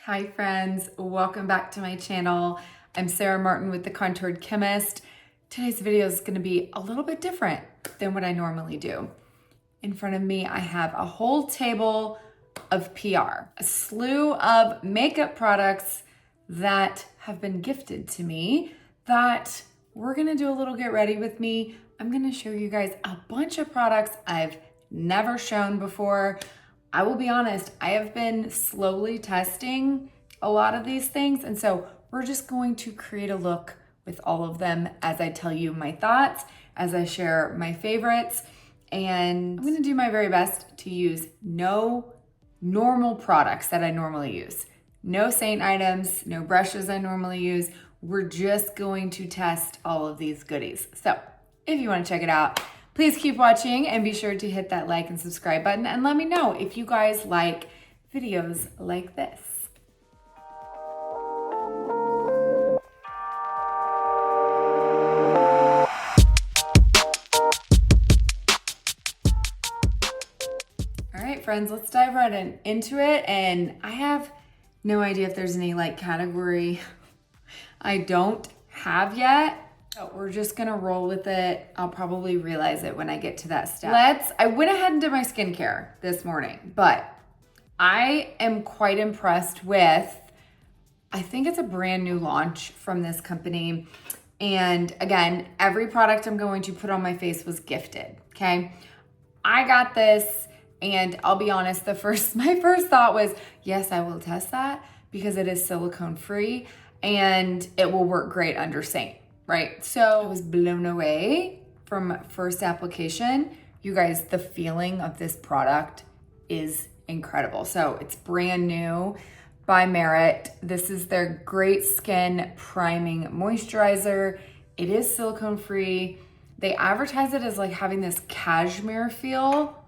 Hi friends, welcome back to my channel. I'm Sarah Martin with The Contoured Chemist. Today's video is going to be a little bit different than what I normally do. In front of me, I have a whole table of PR, a slew of makeup products that have been gifted to me that we're going to do a little get ready with me. I'm going to show you guys a bunch of products I've never shown before. I will be honest, I have been slowly testing a lot of these things, and so we're just going to create a look with all of them as I tell you my thoughts, as I share my favorites, and I'm gonna do my very best to use no normal products that I normally use. No Seint items, no brushes I normally use. We're just going to test all of these goodies. So if you wanna check it out, please keep watching and be sure to hit that like and subscribe button and let me know if you guys like videos like this. All right, friends, let's dive right into it. And I have no idea if there's any like category I don't have yet. So we're just gonna roll with it. I'll probably realize it when I get to that step. I went ahead and did my skincare this morning, but I am quite impressed with, I think it's a brand new launch from this company. And again, every product I'm going to put on my face was gifted, okay? I got this, and I'll be honest, my first thought was, yes, I will test that because it is silicone free and it will work great under Seint. Right, so I was blown away from first application. You guys, the feeling of this product is incredible. So it's brand new by Merit. This is their Great Skin Priming Moisturizer. It is silicone free. They advertise it as like having this cashmere feel.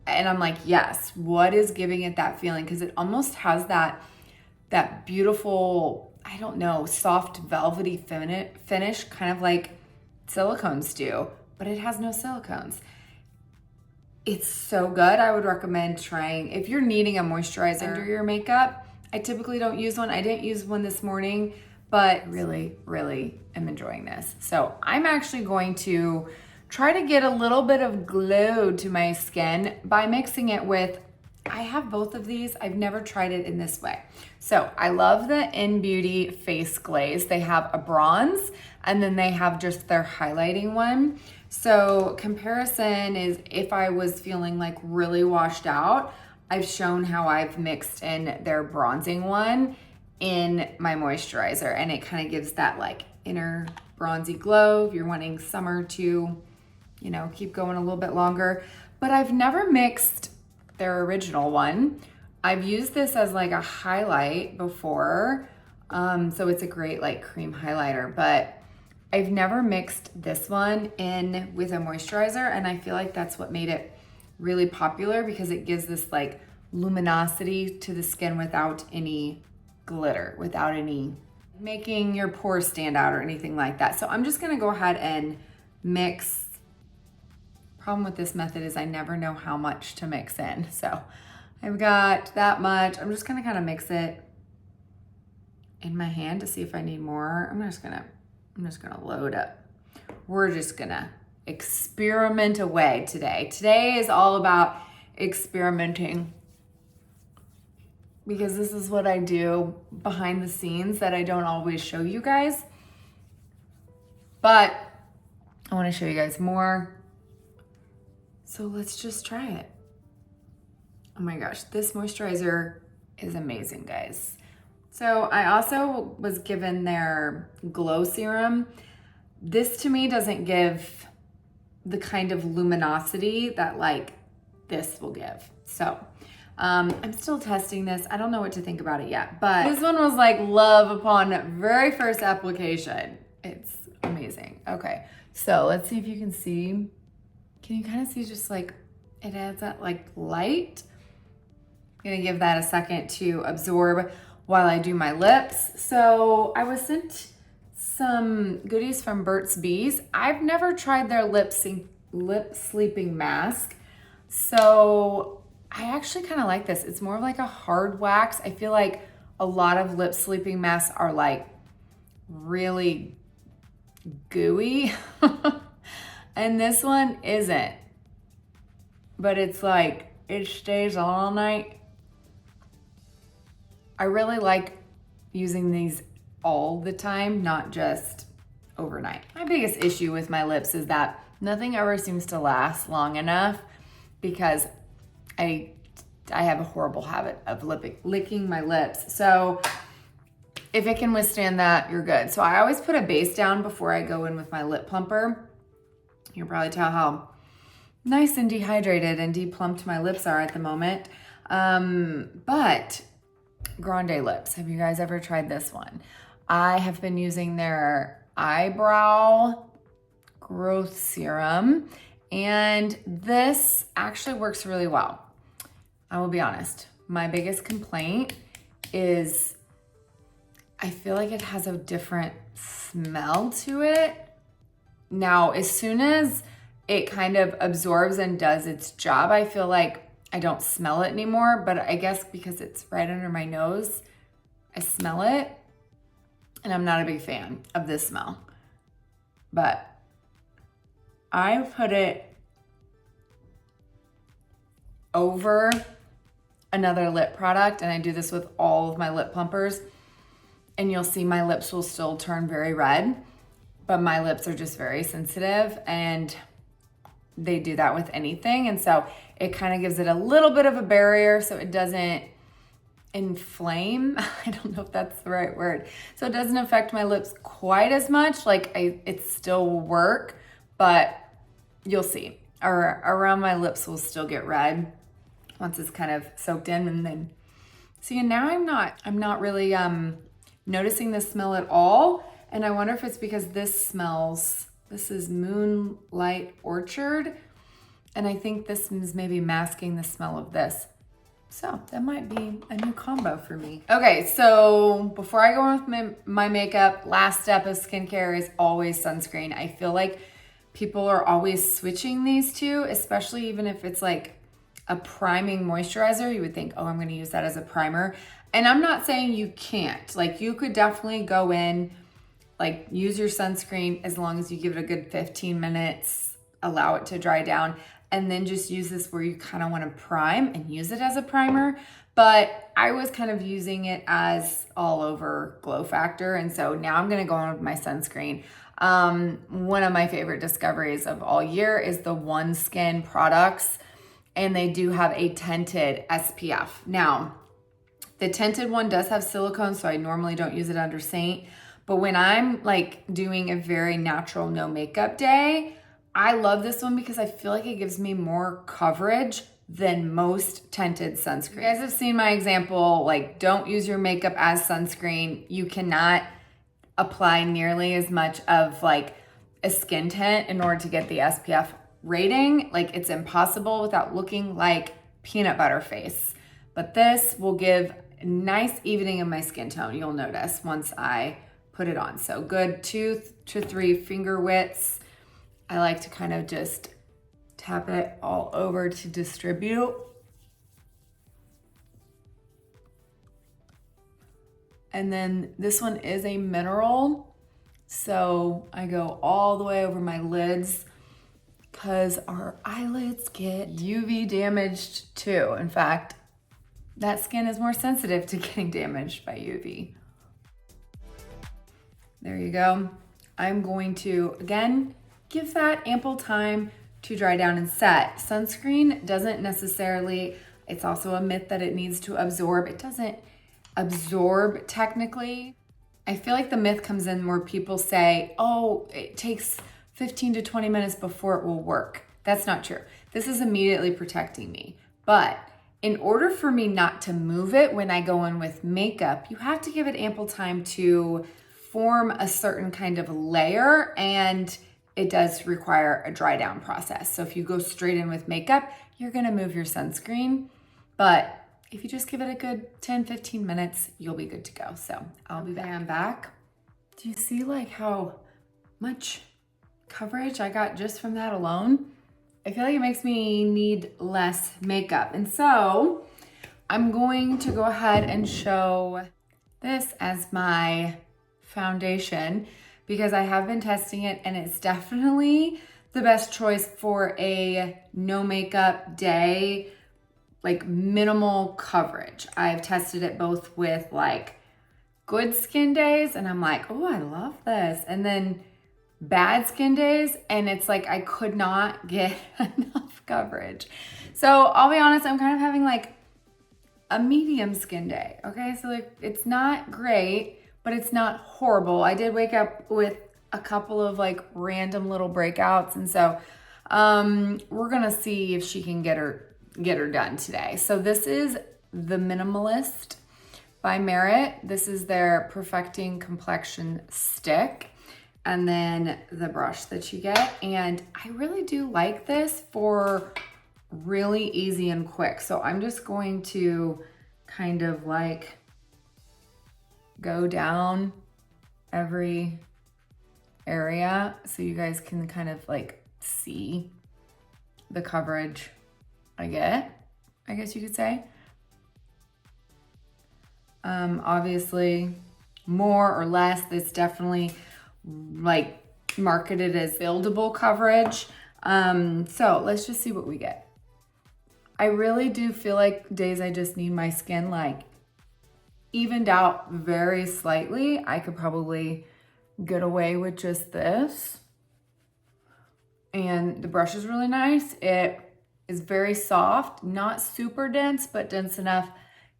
And I'm like, yes, what is giving it that feeling? Because it almost has that beautiful, I don't know, soft velvety finish, kind of like silicones do, but it has no silicones. It's so good. I would recommend trying, if you're needing a moisturizer under your makeup. I typically don't use one. I didn't use one this morning, but really, really am enjoying this. So I'm actually going to try to get a little bit of glow to my skin by mixing it with, I have both of these. I've never tried it in this way. So I love the In Beauty Face Glaze. They have a bronze and then they have just their highlighting one. So comparison is if I was feeling like really washed out, I've shown how I've mixed in their bronzing one in my moisturizer, and it kind of gives that like inner bronzy glow if you're wanting summer to, you know, keep going a little bit longer. But I've never mixed their original one. I've used this as like a highlight before. So it's a great like cream highlighter, but I've never mixed this one in with a moisturizer. And I feel like that's what made it really popular because it gives this like luminosity to the skin without any glitter, without any making your pores stand out or anything like that. So I'm just gonna go ahead and mix. Problem with this method is I never know how much to mix in. So I've got that much. I'm just gonna kind of mix it in my hand to see if I need more. I'm just gonna load up. We're just gonna experiment away today. Today is all about experimenting because this is what I do behind the scenes that I don't always show you guys. But I wanna show you guys more. So let's just try it. Oh my gosh, this moisturizer is amazing, guys. So I also was given their glow serum. This to me doesn't give the kind of luminosity that like this will give. So I'm still testing this. I don't know what to think about it yet, but this one was like love upon very first application. It's amazing. Okay, so let's see if you can see. Can you kind of see just like, it adds that like light? I'm gonna give that a second to absorb while I do my lips. So I was sent some goodies from Burt's Bees. I've never tried their lip sleeping mask. So I actually kind of like this. It's more of like a hard wax. I feel like a lot of lip sleeping masks are like really gooey. And this one isn't. But it's like, it stays on all night. I really like using these all the time, not just overnight. My biggest issue with my lips is that nothing ever seems to last long enough because I have a horrible habit of licking my lips. So if it can withstand that, you're good. So I always put a base down before I go in with my lip plumper. You can probably tell how nice and dehydrated and de-plumped my lips are at the moment. But Grande Lips, have you guys ever tried this one? I have been using their eyebrow growth serum, and this actually works really well. I will be honest, my biggest complaint is I feel like it has a different smell to it. Now, as soon as it kind of absorbs and does its job, I feel like I don't smell it anymore, but I guess because it's right under my nose, I smell it, and I'm not a big fan of this smell. But I put it over another lip product, and I do this with all of my lip plumpers, and you'll see my lips will still turn very red, but my lips are just very sensitive, and they do that with anything. And so it kind of gives it a little bit of a barrier so it doesn't inflame. I don't know if that's the right word. So it doesn't affect my lips quite as much. Like it still will work, but you'll see. Or around my lips will still get red once it's kind of soaked in. And then, see, and now I'm not really noticing the smell at all. And I wonder if it's because this is Moonlight Orchard. And I think this is maybe masking the smell of this. So that might be a new combo for me. Okay, so before I go on with my makeup, last step of skincare is always sunscreen. I feel like people are always switching these two, especially even if it's like a priming moisturizer. You would think, oh, I'm gonna use that as a primer. And I'm not saying you can't. Like, you could definitely go in, like, use your sunscreen as long as you give it a good 15 minutes, allow it to dry down, and then just use this where you kind of want to prime and use it as a primer. But I was kind of using it as all over glow factor. And so now I'm going to go on with my sunscreen. One of my favorite discoveries of all year is the One Skin products, and they do have a tinted SPF. Now, the tinted one does have silicone, so I normally don't use it under Seint. But when I'm like doing a very natural no makeup day, I love this one because I feel like it gives me more coverage than most tinted sunscreen. You guys have seen my example, like, don't use your makeup as sunscreen. You cannot apply nearly as much of like a skin tint in order to get the SPF rating. Like, it's impossible without looking like peanut butter face. But this will give a nice evening of my skin tone, you'll notice, once I put it on. So good 2 to 3 finger widths. I like to kind of just tap it all over to distribute. And then this one is a mineral, so I go all the way over my lids because our eyelids get UV damaged too. In fact, that skin is more sensitive to getting damaged by UV. There you go. I'm going to, again, give that ample time to dry down and set. Sunscreen doesn't necessarily, it's also a myth that it needs to absorb. It doesn't absorb technically. I feel like the myth comes in where people say, oh, it takes 15 to 20 minutes before it will work. That's not true. This is immediately protecting me. But in order for me not to move it when I go in with makeup, you have to give it ample time to form a certain kind of layer, and it does require a dry down process. So if you go straight in with makeup, you're gonna move your sunscreen, but if you just give it a good 10, 15 minutes, you'll be good to go. So I'll be back. I'm back. Do you see like how much coverage I got just from that alone? I feel like it makes me need less makeup. And so I'm going to go ahead and show this as my foundation because I have been testing it and it's definitely the best choice for a no makeup day, like minimal coverage. I've tested it both with like good skin days and I'm like, oh, I love this. And then bad skin days and it's like I could not get enough coverage. So I'll be honest, I'm kind of having like a medium skin day. Okay, so like it's not great, but it's not horrible. I did wake up with a couple of like random little breakouts, and so we're gonna see if she can get her done today. So this is the Minimalist by Merit. This is their Perfecting Complexion Stick, and then the brush that you get. And I really do like this for really easy and quick. So I'm just going to kind of like go down every area so you guys can kind of like see the coverage I get, I guess you could say. Obviously more or less, it's definitely like marketed as buildable coverage. So let's just see what we get. I really do feel like days I just need my skin like evened out very slightly. I could probably get away with just this. And the brush is really nice. It is very soft, not super dense, but dense enough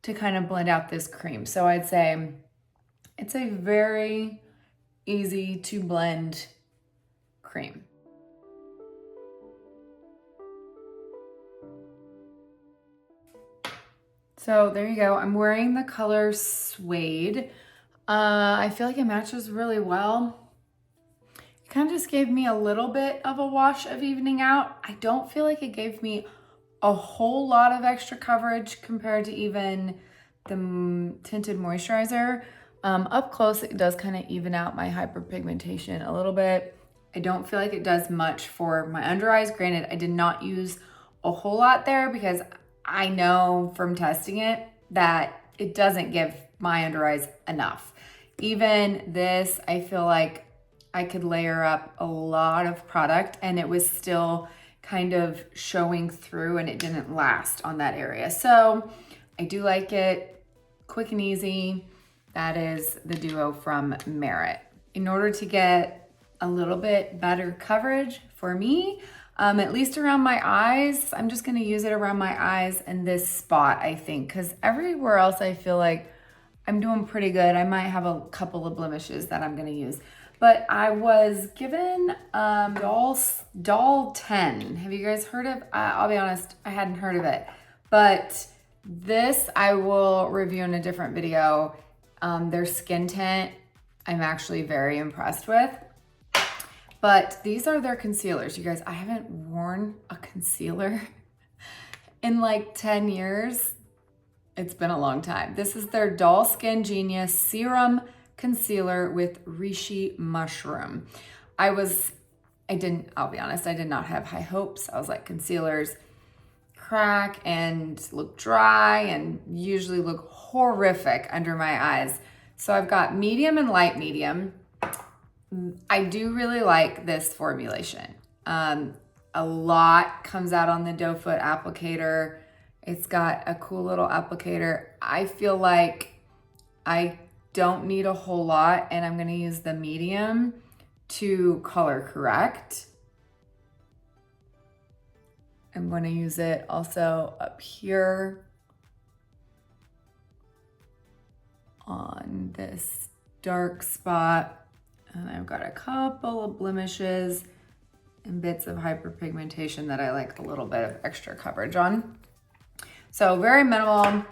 to kind of blend out this cream. So I'd say it's a very easy to blend cream. So there you go. I'm wearing the color Suede. I feel like it matches really well. It kind of just gave me a little bit of a wash of evening out. I don't feel like it gave me a whole lot of extra coverage compared to even the tinted moisturizer. Up close, it does kind of even out my hyperpigmentation a little bit. I don't feel like it does much for my under eyes. Granted, I did not use a whole lot there because I know from testing it that it doesn't give my under eyes enough. Even this, I feel like I could layer up a lot of product and it was still kind of showing through and it didn't last on that area. So I do like it, quick and easy. That is the duo from Merit. In order to get a little bit better coverage for me, at least around my eyes, I'm just gonna use it around my eyes and this spot, I think, because everywhere else I feel like I'm doing pretty good. I might have a couple of blemishes that I'm gonna use. But I was given Doll 10. Have you guys heard of? I'll be honest, I hadn't heard of it. But this I will review in a different video. Their skin tint, I'm actually very impressed with. But these are their concealers. You guys, I haven't worn a concealer in like 10 years. It's been a long time. This is their Doll Skin Genius Serum Concealer with Reishi Mushroom. I'll be honest, I did not have high hopes. I was like, concealers crack and look dry and usually look horrific under my eyes. So I've got medium and light medium. I do really like this formulation. A lot comes out on the doe foot applicator. It's got a cool little applicator. I feel like I don't need a whole lot and I'm gonna use the medium to color correct. I'm gonna use it also up here on this dark spot. And I've got a couple of blemishes and bits of hyperpigmentation that I like a little bit of extra coverage on. So very minimal.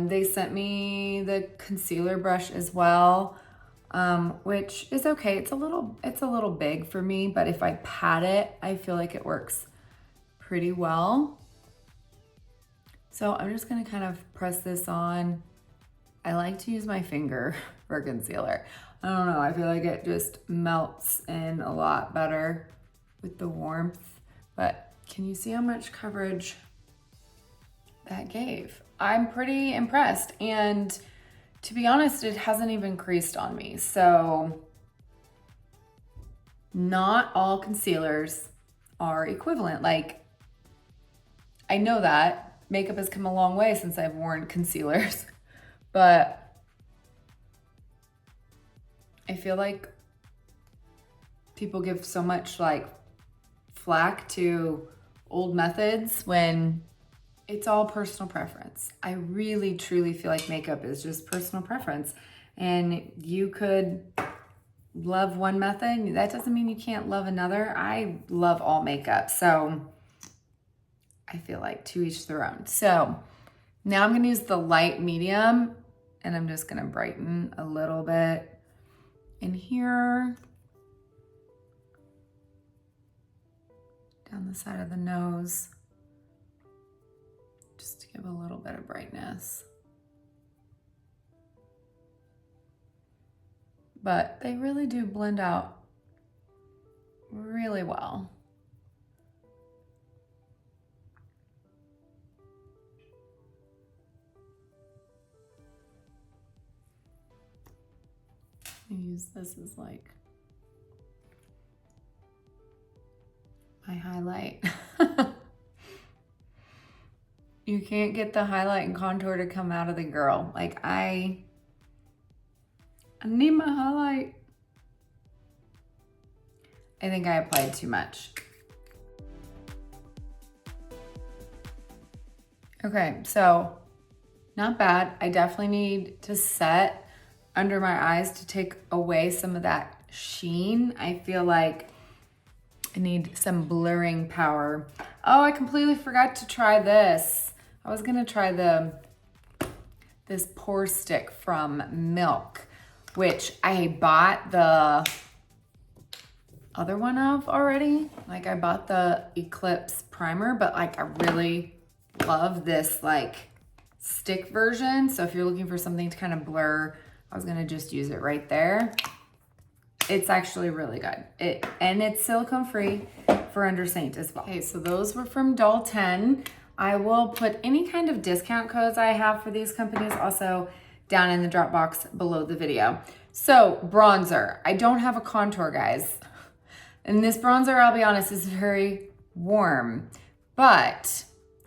They sent me the concealer brush as well, which is okay. It's a little big for me, but if I pat it, I feel like it works pretty well. So I'm just gonna kind of press this on. I like to use my finger for concealer. I don't know, I feel like it just melts in a lot better with the warmth, but can you see how much coverage that gave? I'm pretty impressed. And to be honest, it hasn't even creased on me. So not all concealers are equivalent. Like, I know that makeup has come a long way since I've worn concealers, but I feel like people give so much like flack to old methods when it's all personal preference. I really truly feel like makeup is just personal preference, and you could love one method. That doesn't mean you can't love another. I love all makeup, so I feel like to each their own. So now I'm gonna use the light medium, and I'm just gonna brighten a little bit in here, down the side of the nose, just to give a little bit of brightness. But they really do blend out really well. I use this as like my highlight. You can't get the highlight and contour to come out of the girl. Like I need my highlight. I think I applied too much. Okay, so not bad. I definitely need to set under my eyes to take away some of that sheen. I feel like I need some blurring power. Oh, I completely forgot to try this. I was gonna try this pore stick from Milk, which I bought the other one of already. Like I bought the Eclipse primer, but like I really love this like stick version. So if you're looking for something to kind of blur, I was gonna just use it right there. It's actually really good. And it's silicone free for under Seint as well. Okay, so those were from Doll 10. I will put any kind of discount codes I have for these companies also down in the drop box below the video. So bronzer, I don't have a contour, guys. And this bronzer, I'll be honest, is very warm, but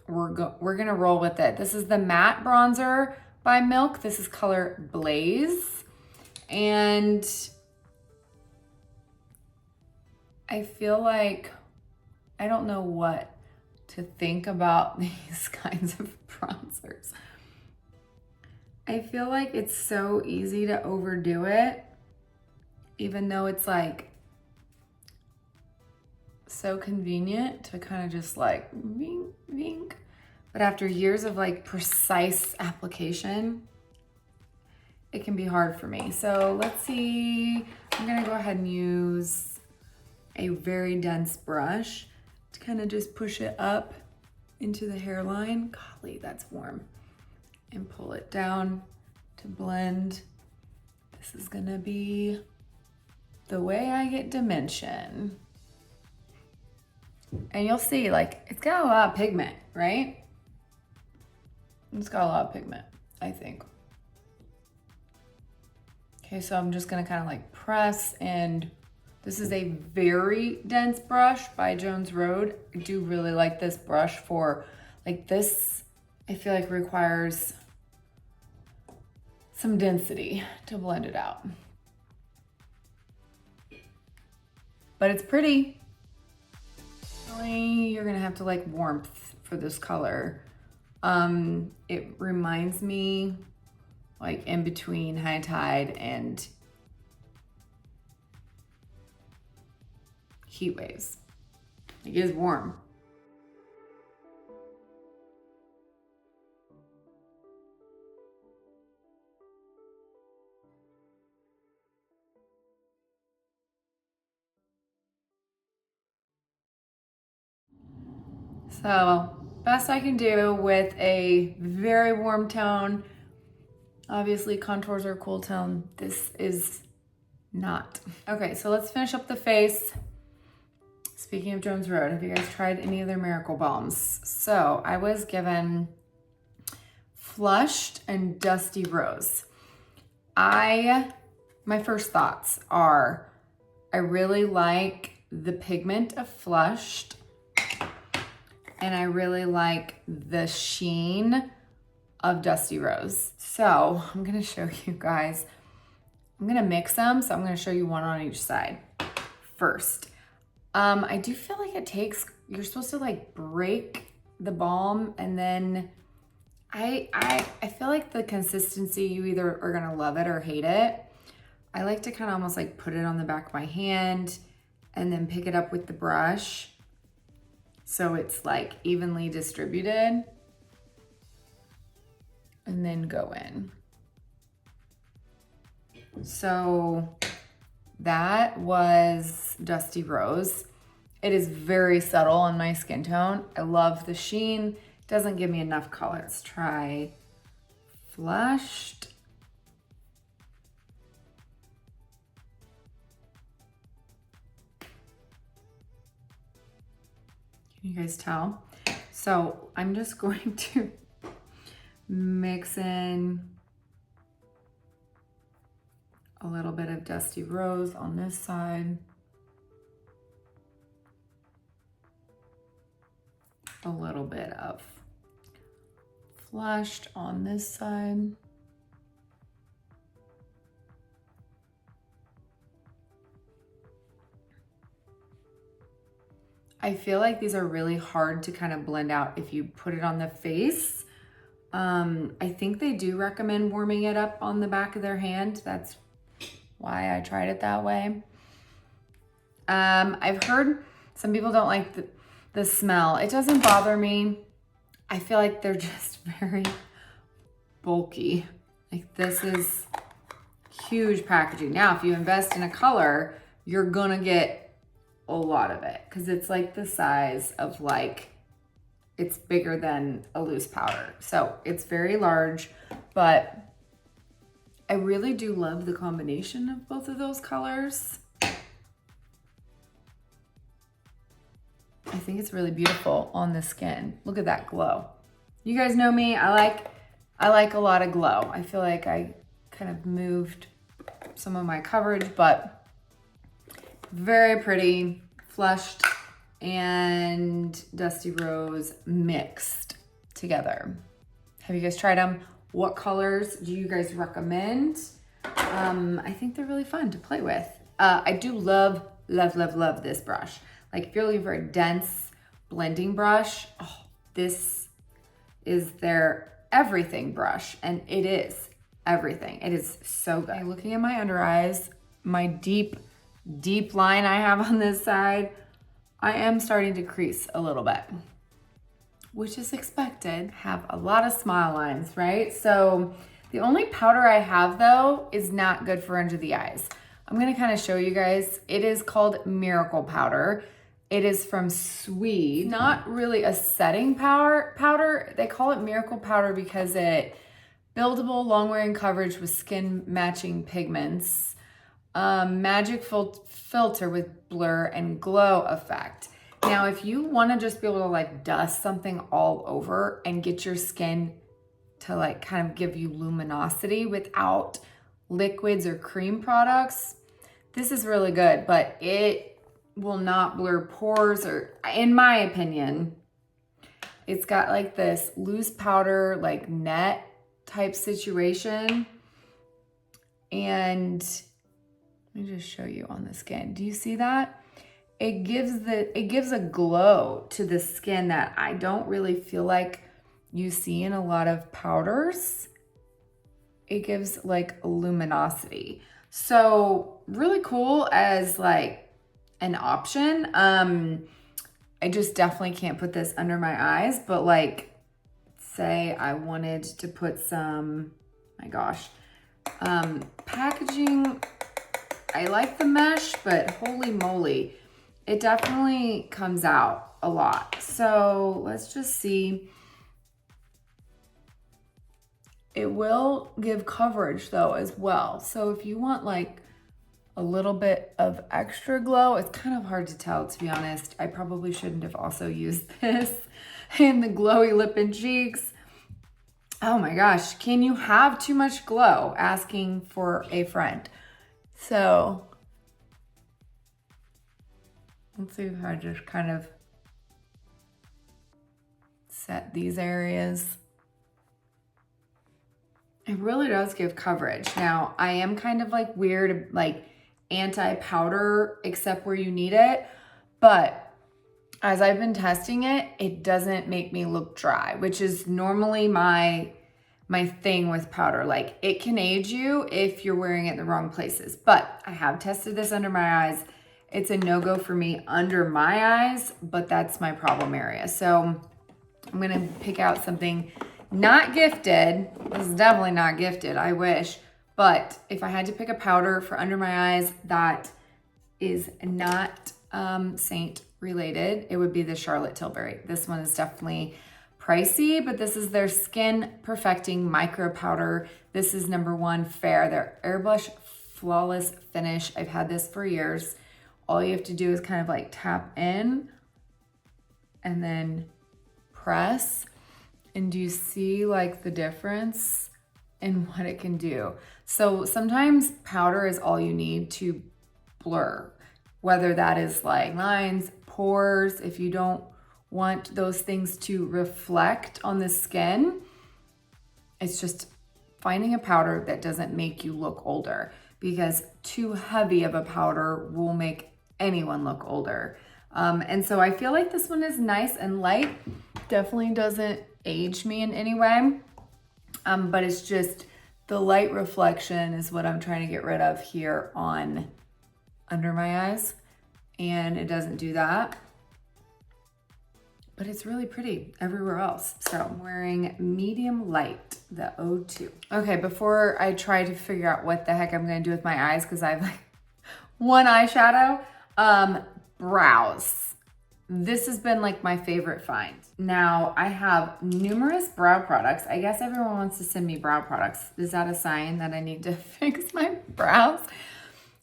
we're gonna roll with it. This is the matte bronzer by Milk. This is color Blaze. And I feel like, I don't know what to think about these kinds of bronzers. I feel like it's so easy to overdo it, even though it's like so convenient to kind of just like vink, vink. But after years of like precise application, it can be hard for me. So let's see, I'm gonna go ahead and use a very dense brush to kind of just push it up into the hairline. Golly, that's warm. And pull it down to blend. This is gonna be the way I get dimension. And you'll see, like, it's got a lot of pigment, right? It's got a lot of pigment, I think. Okay, so I'm just gonna kind of like press, and this is a very dense brush by Jones Road. I do really like this brush for, like this, I feel like requires some density to blend it out. But it's pretty. You're gonna have to like warmth for this color. It reminds me like in between High Tide and Heat Waves. It is warm. So, best I can do with a very warm tone. Obviously, contours are a cool tone. This is not. Okay, so let's finish up the face. Speaking of Jones Road, have you guys tried any of their Miracle Balms? So, I was given Flushed and Dusty Rose. my first thoughts are, I really like the pigment of Flushed, and I really like the sheen of Dusty Rose. So I'm gonna show you guys, I'm gonna mix them, so I'm gonna show you one on each side first. I do feel like it takes, you're supposed to like break the balm, and then I feel like the consistency, you either are gonna love it or hate it. I like to kind of almost like put it on the back of my hand and then pick it up with the brush so it's like evenly distributed, and then go in. So that was Dusty Rose. It is very subtle on my skin tone. I love the sheen. Doesn't give me enough color. Let's try Flushed. Can you guys tell? So I'm just going to mix in a little bit of Dusty Rose on this side, a little bit of Flushed on this side. I feel like these are really hard to kind of blend out if you put it on the face. I think they do recommend warming it up on the back of their hand. That's why I tried it that way. I've heard some people don't like the smell. It doesn't bother me. I feel like they're just very bulky. Like, this is huge packaging. Now, if you invest in a color, you're gonna get a lot of it, because it's like the size of, like, it's bigger than a loose powder. So it's very large, but I really do love the combination of both of those colors. I think it's really beautiful on the skin. Look at that glow. You guys know me, I like a lot of glow. I feel like I kind of moved some of my coverage, but very pretty. Flushed and Dusty Rose mixed together. Have you guys tried them? What colors do you guys recommend? I think they're really fun to play with. I do love this brush. Like, if you're looking for a dense blending brush, oh, this is their everything brush, and it is everything. It is so good. Looking at my under eyes, my deep line I have on this side, I am starting to crease a little bit, which is expected. Have a lot of smile lines, right? So the only powder I have, though, is not good for under the eyes. I'm gonna kind of show you guys. It is called Miracle Powder. It is from Swede. It's not really a setting powder. They call it Miracle Powder because it buildable, long-wearing coverage with skin matching pigments. Magic filter with blur and glow effect. Now, if you want to just be able to like dust something all over and get your skin to like kind of give you luminosity without liquids or cream products, this is really good, but it will not blur pores, or in my opinion. It's got like this loose powder, like net type situation. And let me just show you on the skin. Do you see that? It gives a glow to the skin that I don't really feel like you see in a lot of powders. It gives like a luminosity. So really cool as like an option. I just definitely can't put this under my eyes, but like, say I wanted to put some, my gosh, packaging. I like the mesh, but holy moly, it definitely comes out a lot. So let's just see. It will give coverage though as well. So if you want like a little bit of extra glow, it's kind of hard to tell, to be honest. I probably shouldn't have also used this in the glowy lip and cheeks. Oh my gosh, can you have too much glow? Asking for a friend. So let's see if I just kind of set these areas. It really does give coverage. Now, I am kind of like weird, like anti-powder, except where you need it. But as I've been testing it, it doesn't make me look dry, which is normally my thing with powder. Like, it can age you if you're wearing it in the wrong places. But I have tested this under my eyes. It's a no-go for me under my eyes, but that's my problem area. So I'm gonna pick out something not gifted. This is definitely not gifted, I wish. But if I had to pick a powder for under my eyes that is not Seint related, it would be the Charlotte Tilbury. This one is definitely pricey, but this is their Skin Perfecting Micro Powder. This is #1 Fair, their Airbrush Flawless Finish. I've had this for years. All you have to do is kind of like tap in and then press. And do you see like the difference in what it can do? So sometimes powder is all you need to blur, whether that is like lines, pores. If you don't want those things to reflect on the skin, it's just finding a powder that doesn't make you look older, because too heavy of a powder will make anyone look older. And so I feel like this one is nice and light. Definitely doesn't age me in any way. But it's just the light reflection is what I'm trying to get rid of here on under my eyes. And it doesn't do that. But it's really pretty everywhere else. So I'm wearing medium light, the O2. Okay, before I try to figure out what the heck I'm gonna do with my eyes, because I have like one eyeshadow, brows. This has been like my favorite find. Now I have numerous brow products. I guess everyone wants to send me brow products. Is that a sign that I need to fix my brows?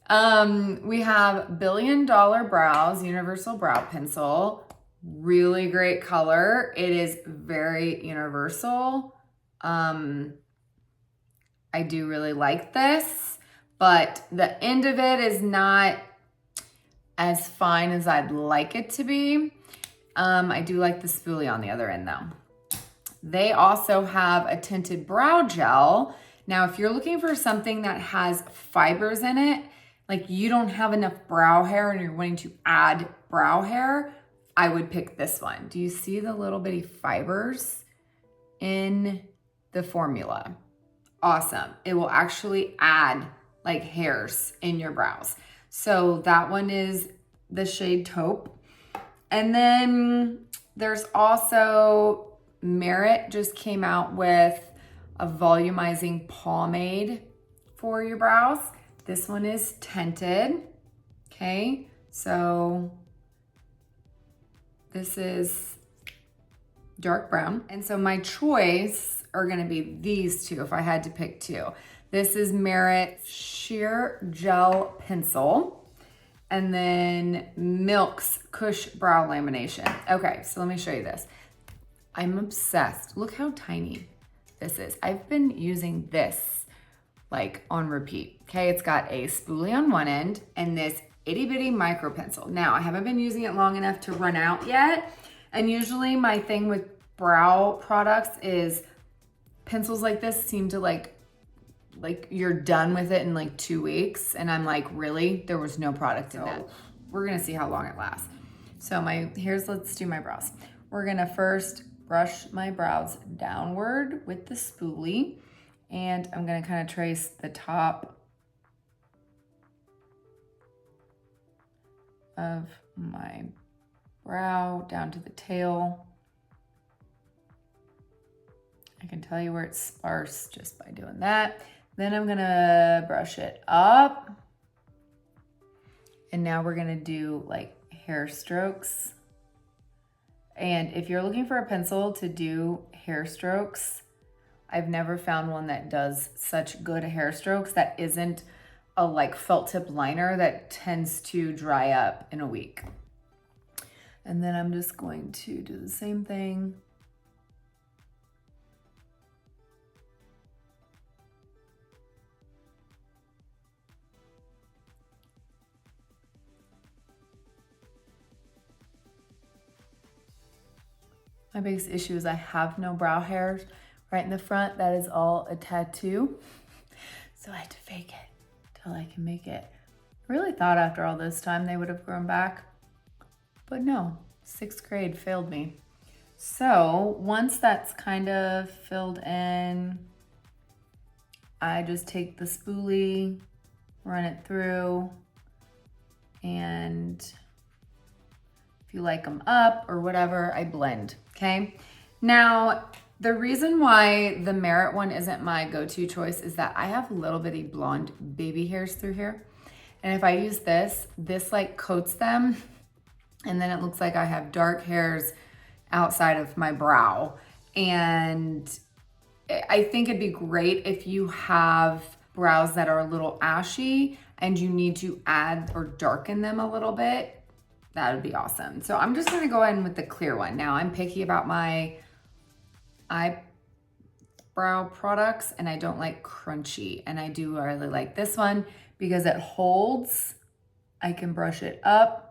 We have $1 Billion Brows Universal Brow Pencil. Really great color. It is very universal. I do really like this, but the end of it is not as fine as I'd like it to be. I do like the spoolie on the other end though. They also have a tinted brow gel. Now, if you're looking for something that has fibers in it, like you don't have enough brow hair and you're wanting to add brow hair, I would pick this one. Do you see the little bitty fibers in the formula? Awesome. It will actually add like hairs in your brows. So that one is the shade Taupe. And then there's also Merit just came out with a volumizing pomade for your brows. This one is tinted. Okay, so this is dark brown. And so my choice are gonna be these two if I had to pick two. This is Merit Sheer Gel Pencil, and then Milk's Cush Brow Lamination. Okay, so let me show you this. I'm obsessed. Look how tiny this is. I've been using this like on repeat. Okay, it's got a spoolie on one end and this itty bitty micro pencil. Now, I haven't been using it long enough to run out yet. And usually my thing with brow products is pencils like this seem to like you're done with it in like 2 weeks. And I'm like, really? There was no product in that. We're gonna see how long it lasts. So let's do my brows. We're gonna first brush my brows downward with the spoolie. And I'm gonna kind of trace the top of my brow down to the tail. I can tell you where it's sparse just by doing that. Then I'm gonna brush it up. And now we're gonna do like hair strokes. And if you're looking for a pencil to do hair strokes, I've never found one that does such good hair strokes that isn't a like felt tip liner that tends to dry up in a week. And then I'm just going to do the same thing My biggest issue is I have no brow hairs right in the front. That is all a tattoo. So I had to fake it till I can make it. I really thought after all this time they would have grown back, but no, 6th grade failed me. So once that's kind of filled in, I just take the spoolie, run it through, and if you like them up or whatever, I blend, okay? Now, the reason why the Merit one isn't my go-to choice is that I have little bitty blonde baby hairs through here. And if I use this like coats them, and then it looks like I have dark hairs outside of my brow. And I think it'd be great if you have brows that are a little ashy and you need to add or darken them a little bit. That would be awesome. So I'm just gonna go in with the clear one. Now I'm picky about my eyebrow products and I don't like crunchy. And I do really like this one because it holds. I can brush it up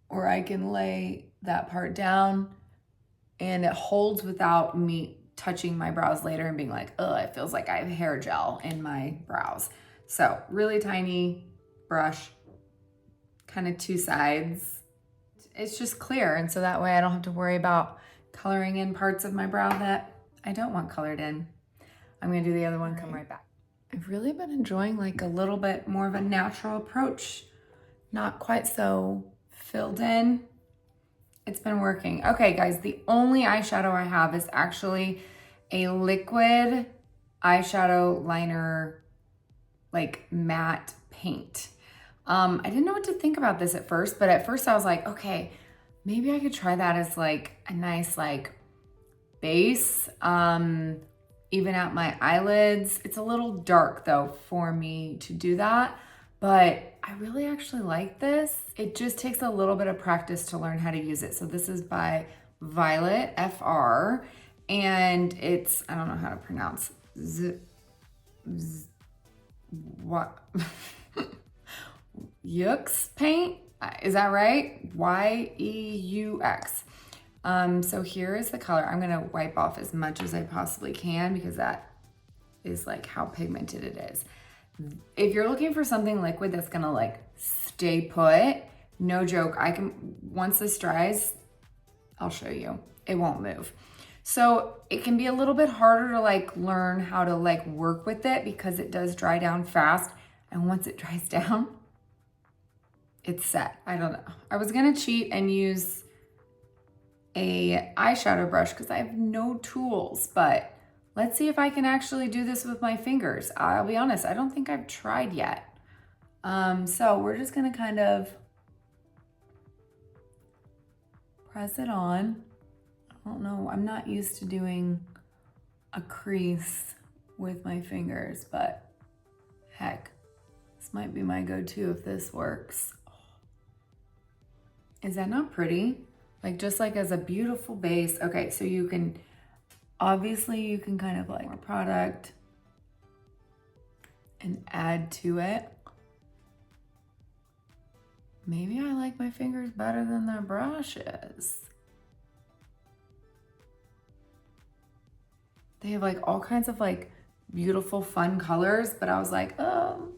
or I can lay that part down and it holds without me touching my brows later and being like, oh, it feels like I have hair gel in my brows. So really tiny brush, kind of 2 sides. It's just clear. And so that way I don't have to worry about coloring in parts of my brow that I don't want colored in. I'm gonna do the other one, come right back. I've really been enjoying like a little bit more of a natural approach. Not quite so filled in. It's been working. Okay, guys, the only eyeshadow I have is actually a liquid eyeshadow liner, like matte paint. I didn't know what to think about this at first, but at first I was like, okay, maybe I could try that as like a nice like base, even at my eyelids. It's a little dark though for me to do that, but I really actually like this. It just takes a little bit of practice to learn how to use it. So this is by Violet FR, and it's, I don't know how to pronounce what Yeux paint, is that right? Y-E-U-X. So here is the color. I'm gonna wipe off as much as I possibly can because that is like how pigmented it is. If you're looking for something liquid that's gonna like stay put, no joke, once this dries, I'll show you, it won't move. So it can be a little bit harder to like learn how to like work with it because it does dry down fast. And once it dries down, it's set. I don't know. I was gonna cheat and use a eyeshadow brush because I have no tools, but let's see if I can actually do this with my fingers. I'll be honest, I don't think I've tried yet. So we're just gonna kind of press it on. I don't know, I'm not used to doing a crease with my fingers, but heck, this might be my go-to if this works. Is that not pretty? Like just like as a beautiful base. Okay, so you can, obviously you can kind of like more product and add to it. Maybe I like my fingers better than the brushes. They have like all kinds of like beautiful fun colors, but I was like, oh,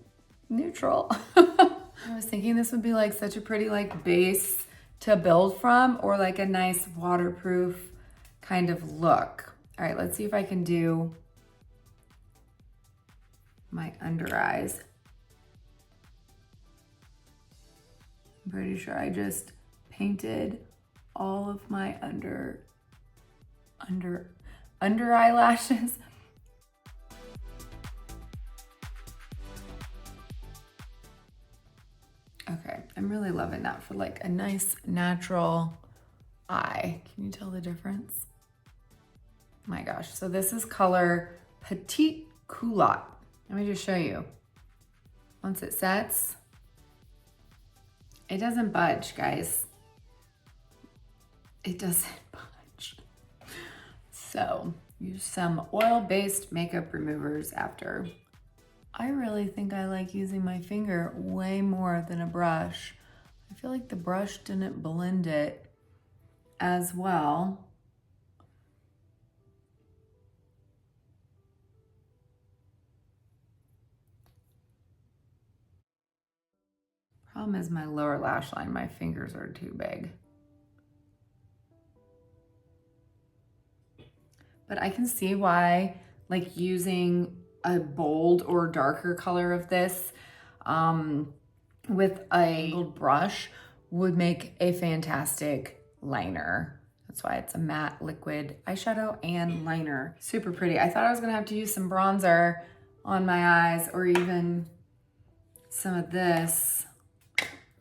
neutral. I was thinking this would be like such a pretty like base to build from, or like a nice waterproof kind of look. All right, let's see if I can do my under eyes. I'm pretty sure I just painted all of my under eyelashes. Okay, I'm really loving that for like a nice natural eye. Can you tell the difference? My gosh, so this is color Petite Culotte. Let me just show you. Once it sets, it doesn't budge, guys. It doesn't budge. So use some oil-based makeup removers after. I really think I like using my finger way more than a brush. I feel like the brush didn't blend it as well. Problem is my lower lash line, my fingers are too big. But I can see why like using a bold or darker color of this with a angled brush would make a fantastic liner. That's why it's a matte liquid eyeshadow and liner. Super pretty. I thought I was gonna have to use some bronzer on my eyes or even some of this.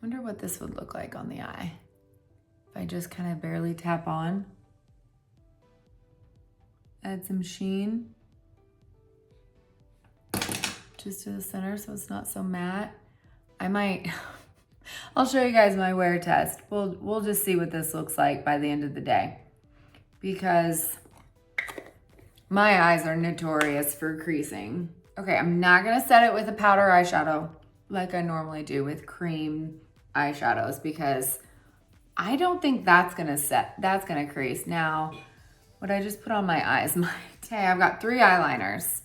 Wonder what this would look like on the eye. If I just kind of barely tap on. Add some sheen. Just to the center so it's not so matte. I might, I'll show you guys my wear test. We'll just see what this looks like by the end of the day. Because my eyes are notorious for creasing. Okay, I'm not gonna set it with a powder eyeshadow like I normally do with cream eyeshadows because I don't think that's gonna crease. Now, what I just put on my eyes might. Okay, I've got 3 eyeliners.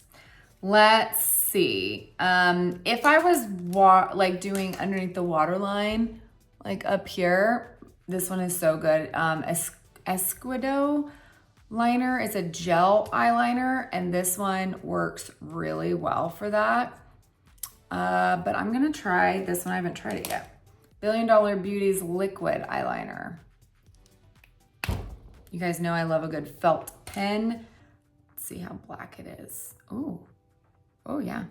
Let's see. If I was like doing underneath the waterline, like up here, this one is so good. Esquido liner is a gel eyeliner, and this one works really well for that. But I'm gonna try this one. I haven't tried it yet. Billion Dollar Beauty's liquid eyeliner. You guys know I love a good felt pen. Let's see how black it is. Ooh. Oh yeah,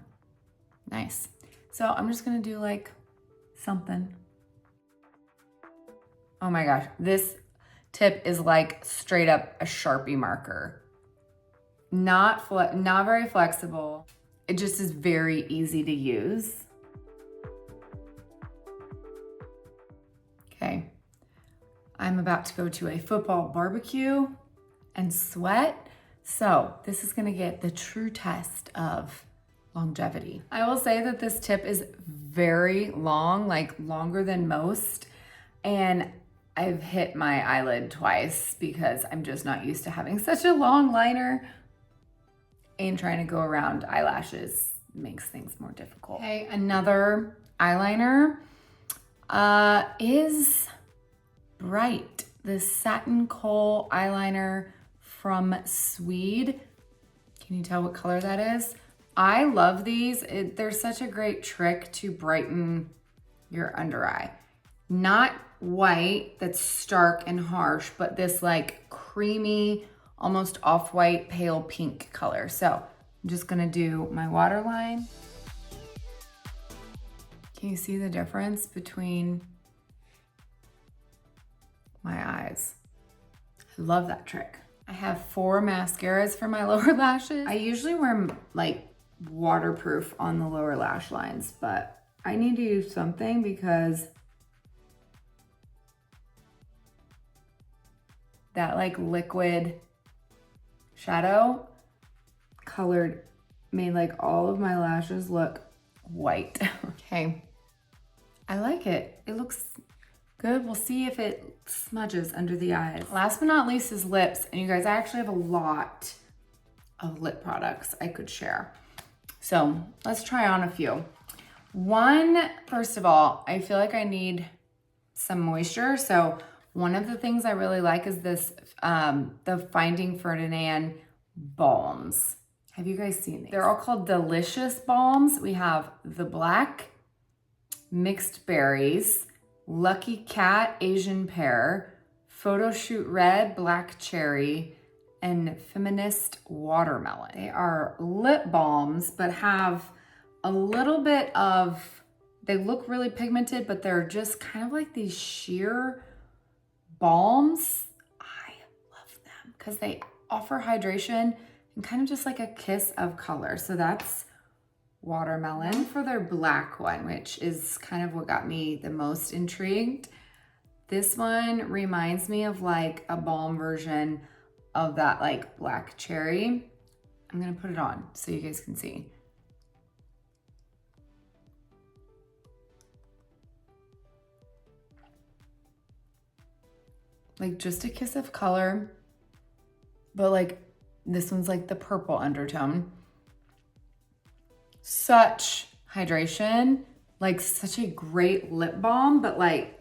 nice. So I'm just gonna do like something. Oh my gosh, this tip is like straight up a Sharpie marker. Not very flexible. It just is very easy to use. Okay, I'm about to go to a football barbecue and sweat. So this is gonna get the true test of longevity. I will say that this tip is very long, like longer than most. And I've hit my eyelid twice because I'm just not used to having such a long liner, and trying to go around eyelashes makes things more difficult. Okay, another eyeliner is Bright, the Satin Kohl eyeliner from Swede. Can you tell what color that is? I love these. They're such a great trick to brighten your under eye. Not white, that's stark and harsh, but this like creamy, almost off-white, pale pink color. So I'm just gonna do my waterline. Can you see the difference between my eyes? I love that trick. I have 4 mascaras for my lower lashes. I usually wear like waterproof on the lower lash lines, but I need to use something because that like liquid shadow made like all of my lashes look white. Okay, I like it. It looks good. We'll see if it smudges under the eyes. Last but not least is lips. And you guys, I actually have a lot of lip products I could share. So let's try on a few. One, first of all, I feel like I need some moisture. So one of the things I really like is this, the Finding Ferdinand balms. Have you guys seen these? They're all called Delicious Balms. We have the black, mixed berries, Lucky Cat, Asian pear, photo shoot red, black cherry, and feminist watermelon. They are lip balms, but have a little bit of, they look really pigmented, but they're just kind of like these sheer balms. I love them because they offer hydration and kind of just like a kiss of color. So that's watermelon. For their black one, which is kind of what got me the most intrigued. This one reminds me of like a balm version of that like black cherry. I'm gonna put it on so you guys can see. Like just a kiss of color, but like this one's like the purple undertone. Such hydration, like such a great lip balm, but like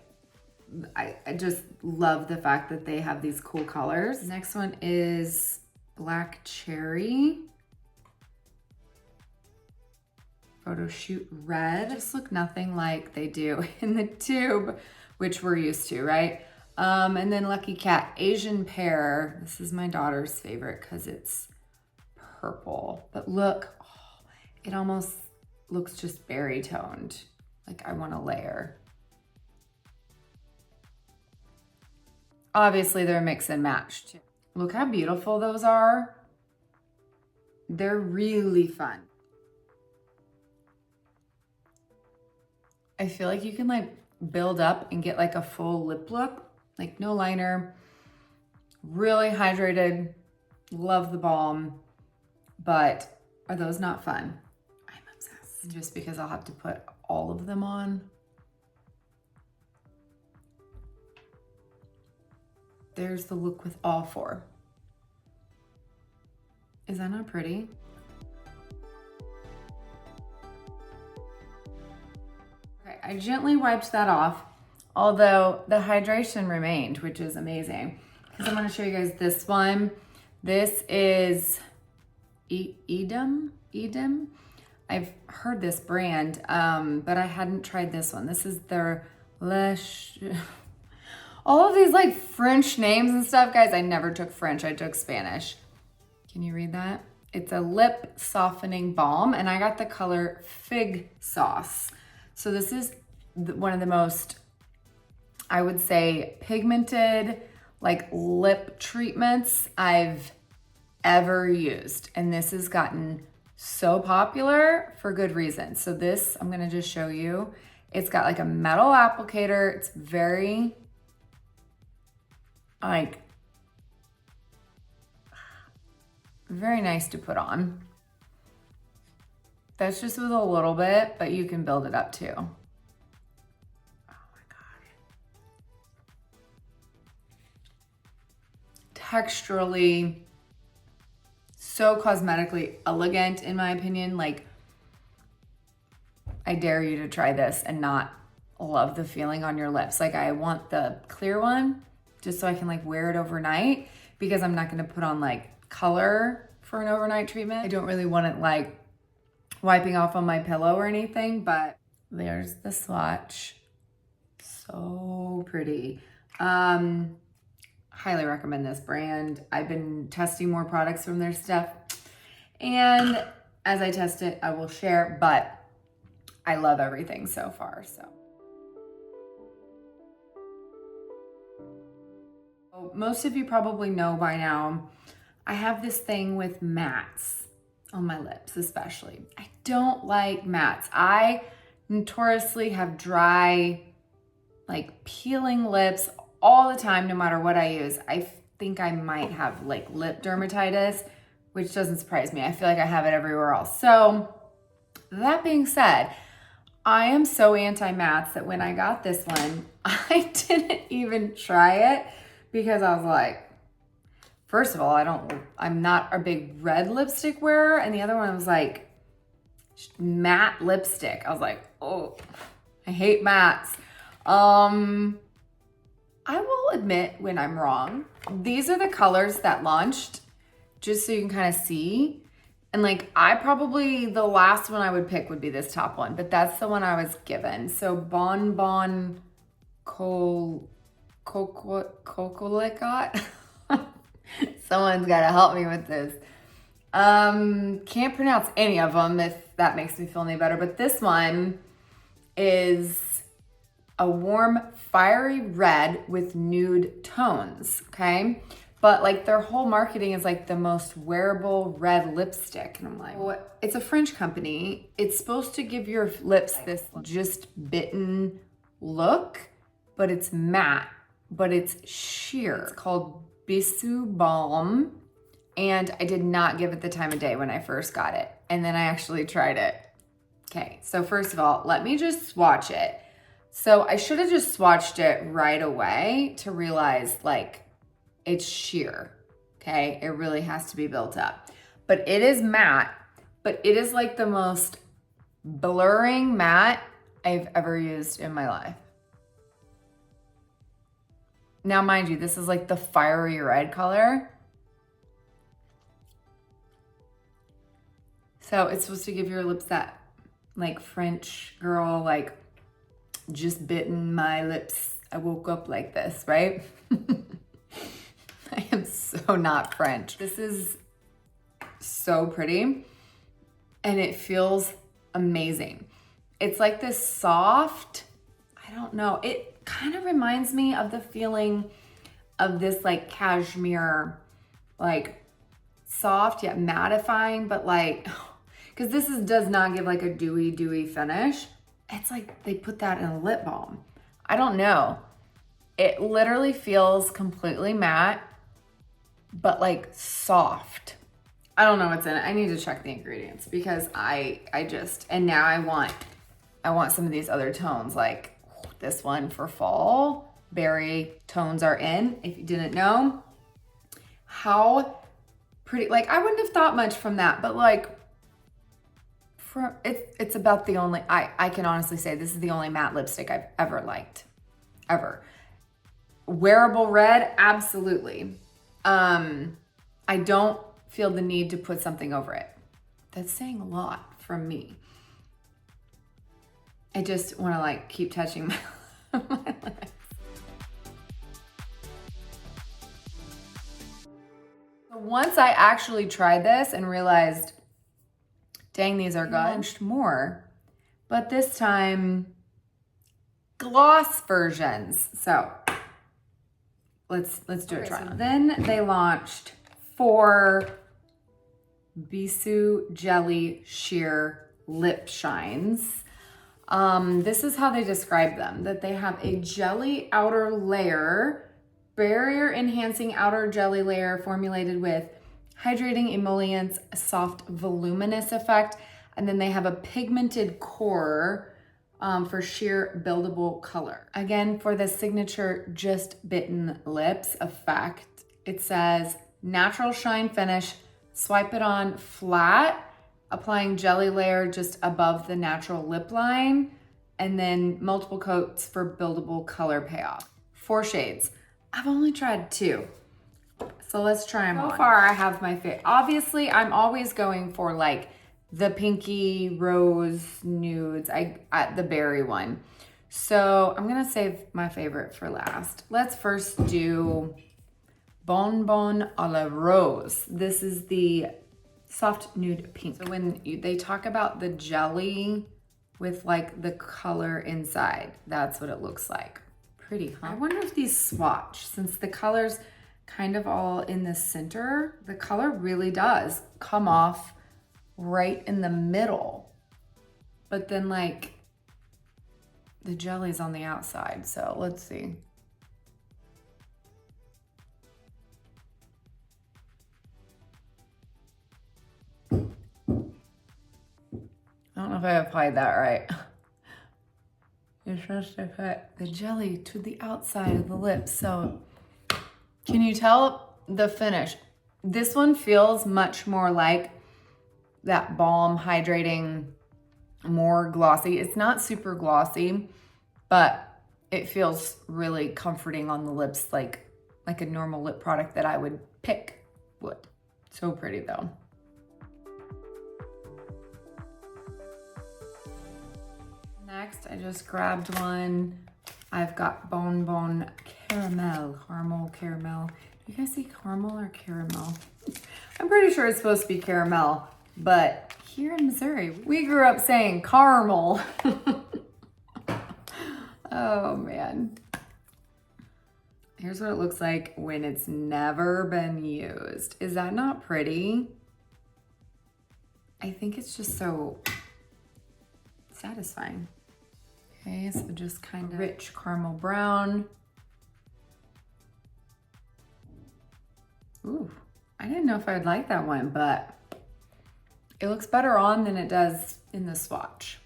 I just love the fact that they have these cool colors. Next one is Black Cherry. Photo Shoot Red. Just look nothing like they do in the tube, which we're used to, right? And then Lucky Cat Asian Pear. This is my daughter's favorite because it's purple. But look, oh, it almost looks just berry toned. Like I want a layer. Obviously they're mix and match too. Look how beautiful those are. They're really fun. I feel like you can like build up and get like a full lip look, like no liner, really hydrated, love the balm, but are those not fun? I'm obsessed. Just because I'll have to put all of them on. There's the look with all four. Is that not pretty? Okay, I gently wiped that off, although the hydration remained, which is amazing. Because I'm gonna show you guys this one. This is Edam. I've heard this brand, but I hadn't tried this one. This is their all of these like French names and stuff, guys. I never took French, I took Spanish. Can you read that? It's a lip softening balm, and I got the color Fig Sauce. So this is one of the most, I would say, pigmented like lip treatments I've ever used. And this has gotten so popular for good reason. So this, I'm gonna just show you. It's got like a metal applicator. It's very like, very nice to put on. That's just with a little bit, but you can build it up too. Oh my gosh. Texturally, so cosmetically elegant in my opinion. Like, I dare you to try this and not love the feeling on your lips. Like I want the clear one just so I can like wear it overnight, because I'm not gonna put on like color for an overnight treatment. I don't really want it like wiping off on my pillow or anything, but there's the swatch. So pretty. Highly recommend this brand. I've been testing more products from their stuff, and as I test it, I will share, but I love everything so far, so. Most of you probably know by now, I have this thing with mattes on my lips, especially. I don't like mattes. I notoriously have dry, like peeling lips all the time, no matter what I use. I think I might have like lip dermatitis, which doesn't surprise me. I feel like I have it everywhere else. So that being said, I am so anti-mattes that when I got this one, I didn't even try it, because I was like, first of all, I'm not a big red lipstick wearer. And the other one was like matte lipstick. I was like, oh, I hate mattes. I will admit when I'm wrong. These are the colors that launched, just so you can kind of see. And like, the last one I would pick would be this top one, but that's the one I was given. So Bon Bon Cocolicot. Someone's got to help me with this. Can't pronounce any of them if that makes me feel any better, but this one is a warm, fiery red with nude tones, okay? But like their whole marketing is like the most wearable red lipstick. And I'm like, what? It's a French company. It's supposed to give your lips this just bitten look, but it's matte, but it's sheer. It's called Bisou Balm. And I did not give it the time of day when I first got it. And then I actually tried it. Okay, so first of all, let me just swatch it. So I should have just swatched it right away to realize like it's sheer, okay? It really has to be built up. But it is matte, but it is like the most blurring matte I've ever used in my life. Now, mind you, this is like the fiery red color. So it's supposed to give your lips that like French girl, like just bitten my lips. I woke up like this, right? I am so not French. This is so pretty and it feels amazing. It's like this soft, I don't know, it kind of reminds me of the feeling of this like cashmere, like soft yet mattifying, but like, because this does not give like a dewy finish. It's like they put that in a lip balm. I don't know. It literally feels completely matte, but like soft. I don't know what's in it. I need to check the ingredients because I just, and now I want some of these other tones, like this one for fall. Berry tones are in, if you didn't know. How pretty, like I wouldn't have thought much from that, but like it's about the only, I can honestly say this is the only matte lipstick I've ever liked, ever. Wearable red, absolutely. I don't feel the need to put something over it. That's saying a lot from me. I just want to like keep touching my lips. So once I actually tried this and realized, dang, these are good. I launched more, but this time gloss versions. So let's do a try. So then they launched 4 Bisou Jelly Sheer Lip Shines. This is how they describe them, that they have a jelly outer layer, barrier enhancing outer jelly layer formulated with hydrating emollients, a soft voluminous effect, and then they have a pigmented core for sheer buildable color. Again, for the signature just bitten lips effect, it says natural shine finish, swipe it on flat, applying jelly layer just above the natural lip line, and then multiple coats for buildable color payoff. 4 shades. I've only tried 2. So let's try them on. So far I have my favorite. Obviously, I'm always going for like the pinky rose nudes, the berry one. So I'm gonna save my favorite for last. Let's first do Bonbon à la Rose. This is the soft nude pink. So when they talk about the jelly with like the color inside, that's what it looks like. Pretty, huh? I wonder if these swatch, since the color's kind of all in the center, the color really does come off right in the middle. But then like the jelly's on the outside. So let's see. I don't know if I applied that right. You're supposed to put the jelly to the outside of the lips. So can you tell the finish? This one feels much more like that balm hydrating, more glossy. It's not super glossy, but it feels really comforting on the lips, like a normal lip product that I would pick would. So pretty though. Next, I just grabbed one. I've got Bonbon Caramel, caramel. Do you guys see caramel or caramel? I'm pretty sure it's supposed to be caramel, but here in Missouri, we grew up saying caramel. Oh man. Here's what it looks like when it's never been used. Is that not pretty? I think it's just so satisfying. Okay, so just kind of rich caramel brown. Ooh, I didn't know if I'd like that one, but it looks better on than it does in the swatch.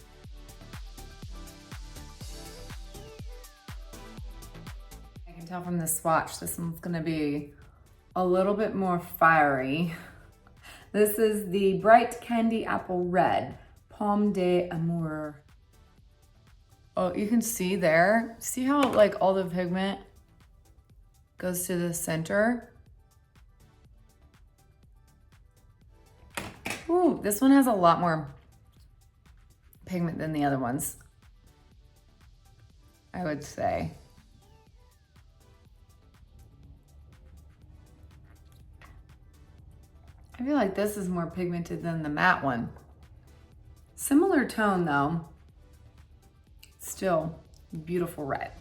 can tell from the swatch, this one's gonna be a little bit more fiery. This is the Bright Candy Apple Red, Pomme d'Amour. Oh, you can see there. See how like all the pigment goes to the center? Ooh, this one has a lot more pigment than the other ones, I would say. I feel like this is more pigmented than the matte one. Similar tone though. Still beautiful red.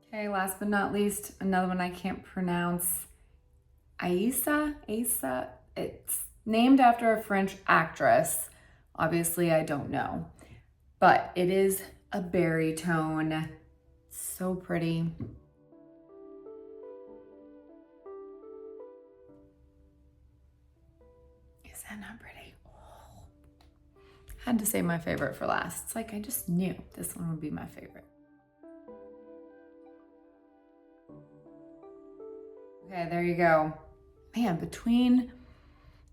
Okay, last but not least, another one I can't pronounce. Aisa. It's named after a French actress. Obviously, I don't know, but it is a berry tone. So pretty. Is that not pretty? Oh. Had to say my favorite for last. It's like I just knew this one would be my favorite. Okay, there you go. Man, between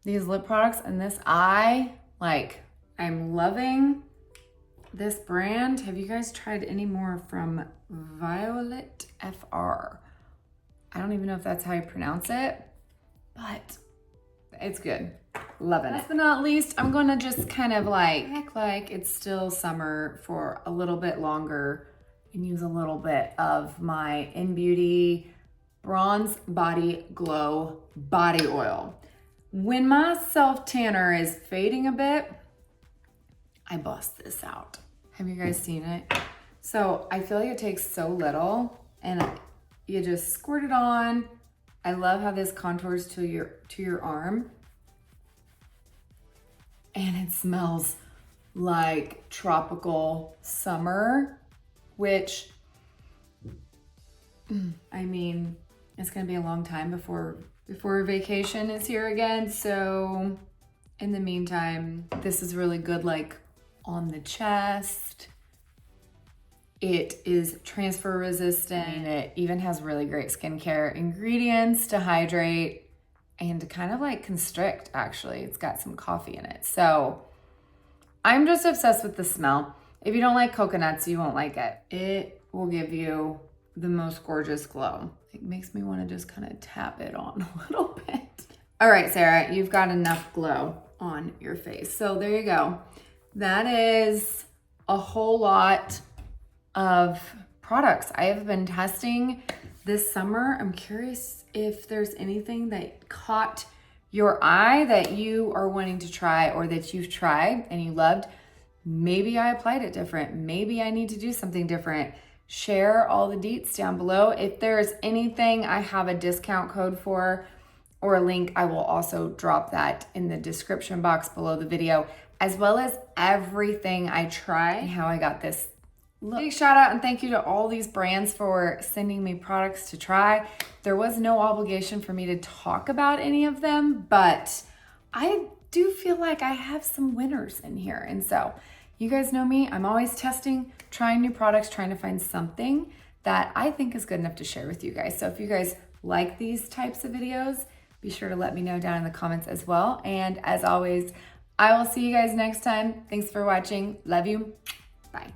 these lip products and this eye, like, I'm loving this brand. Have you guys tried any more from Violet FR? I don't even know if that's how you pronounce it, but it's good. Loving it. Last but not least, I'm gonna just kind of like act like it's still summer for a little bit longer and use a little bit of my In Beauty Bronze Body Glow Body Oil. When my self tanner is fading a bit, I bust this out. Have you guys seen it? So I feel like it takes so little and you just squirt it on. I love how this contours to your arm. And it smells like tropical summer, which, I mean, it's gonna be a long time before vacation is here again. So in the meantime, this is really good, like on the chest. It is transfer resistant. And it even has really great skincare ingredients to hydrate and to kind of like constrict, actually. It's got some coffee in it. So I'm just obsessed with the smell. If you don't like coconuts, you won't like it. It will give you the most gorgeous glow. It makes me want to just kind of tap it on a little bit. All right, Sarah, you've got enough glow on your face. So there you go. That is a whole lot of products I have been testing this summer. I'm curious if there's anything that caught your eye that you are wanting to try or that you've tried and you loved. Maybe I applied it different. Maybe I need to do something different. Share all the deets down below. If there's anything I have a discount code for or a link, I will also drop that in the description box below the video, as well as everything I try and how I got this look. Big shout out and thank you to all these brands for sending me products to try. There was no obligation for me to talk about any of them, but I do feel like I have some winners in here. And so you guys know me, I'm always testing, trying new products, trying to find something that I think is good enough to share with you guys. So if you guys like these types of videos, be sure to let me know down in the comments as well. And as always, I will see you guys next time. Thanks for watching. Love you. Bye.